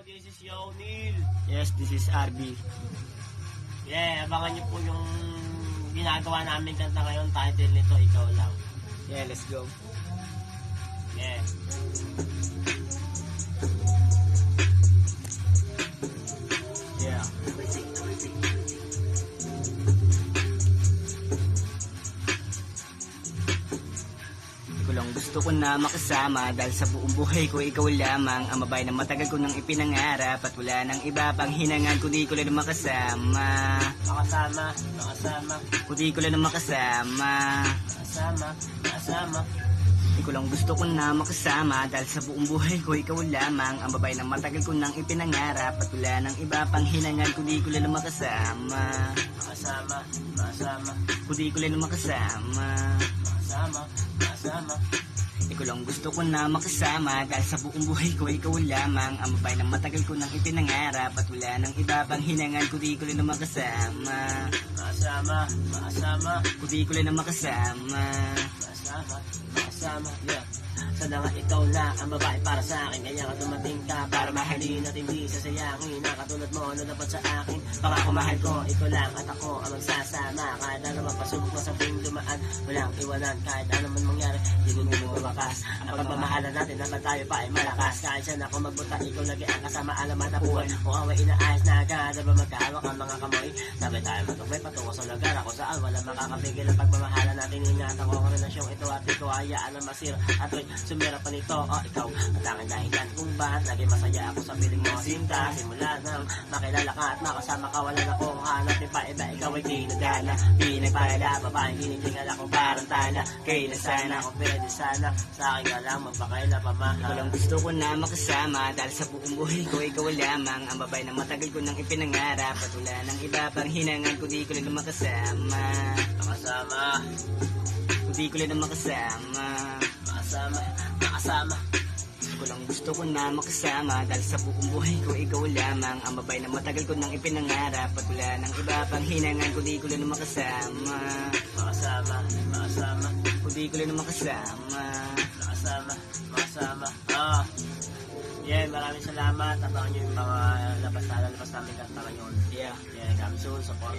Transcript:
this is Yonil. Yes, this is RB. Yeah, abangan niyo po yung ginagawa namin kanta ngayon. Title nito, Ikaw Lang. Yeah, let's go. Yeah. Yeah. Ikaw lang gusto ko na makasama dahil sa buong buhay ko ikaw lamang ang mabay na matagal ko nang ipinangarap at wala nang iba pang hinangan kundi ko lang makasama. Kundi ko lang makasama. Ikaw lang gusto ko na makasama dahil sa buong buhay ko ikaw lamang ang babae na matagal ko nang ipinangarap at wala nang iba pang hinangan kundi ko lang makasama. Kundi ko lang makasama. Ikaw lang gusto ko na makasama dahil sa buong buhay ko ikaw lamang ang babae na matagal ko nang ipinangarap at wala nang iba pang hinangan kundi ko lang makasama. Kundi ko lang makasama. Yeah. Sana nga ikaw na ang babae para sa akin. Kaya nga dumating ka para mahalin at hindi sasayangin. Nakatulad mo na dapat sa akin. Pangako mahal ko, ikaw lang at ako ang magsasama. Kahit ano mapasubok mo sa tuwing dumaan, walang iwanan. Kahit ano man mangyari, di mo bumakas. Ang pagmamahalan natin dapat tayo pa ay malakas. Kahit saan ako magbuta, ikaw lagi ang kasama. Alam at apuan, kung away inaayos na agad. Diba magkahawak ang mga kamoy? Sabay tayo matubay patungo sa lugar. Ako saan wala makakapigil ang pagmamahalan natin. Ingatan ko ang relasyon ito at ikaw hayaan na masira. At sumira pa nito, ikaw ang tanging dahilan kung bakit lagi masaya ako sa piling mo sinta. Simula nang makilala ka at makasama ka, wala na kong hanapin pa iba. Ikaw ay dinadala, pinagpala, babaeng hinitingal ako parang tala. Kailan sana ako pwede sana sa akin ka lang magpakaila pamahal. Ikaw lang gusto ko na makasama dahil sa buong buhay ko ikaw lamang ang babae na matagal ko nang ipinangarap at wala nang iba pang hinangan kundi ko lang makasama. Kundi ko lang makasama. Ikaw lang gusto ko na makasama dahil sa buong buhay ko ikaw lamang ang babae na matagal ko nang ipinangarap at wala nang iba pang hinangan kundi ko lang makasama. Kundi ko lang makasama. Yeah, maraming salamat. Abangan nyo yung mga labas namin kanta ngayon. Yeah. Yeah, kami soon. Support.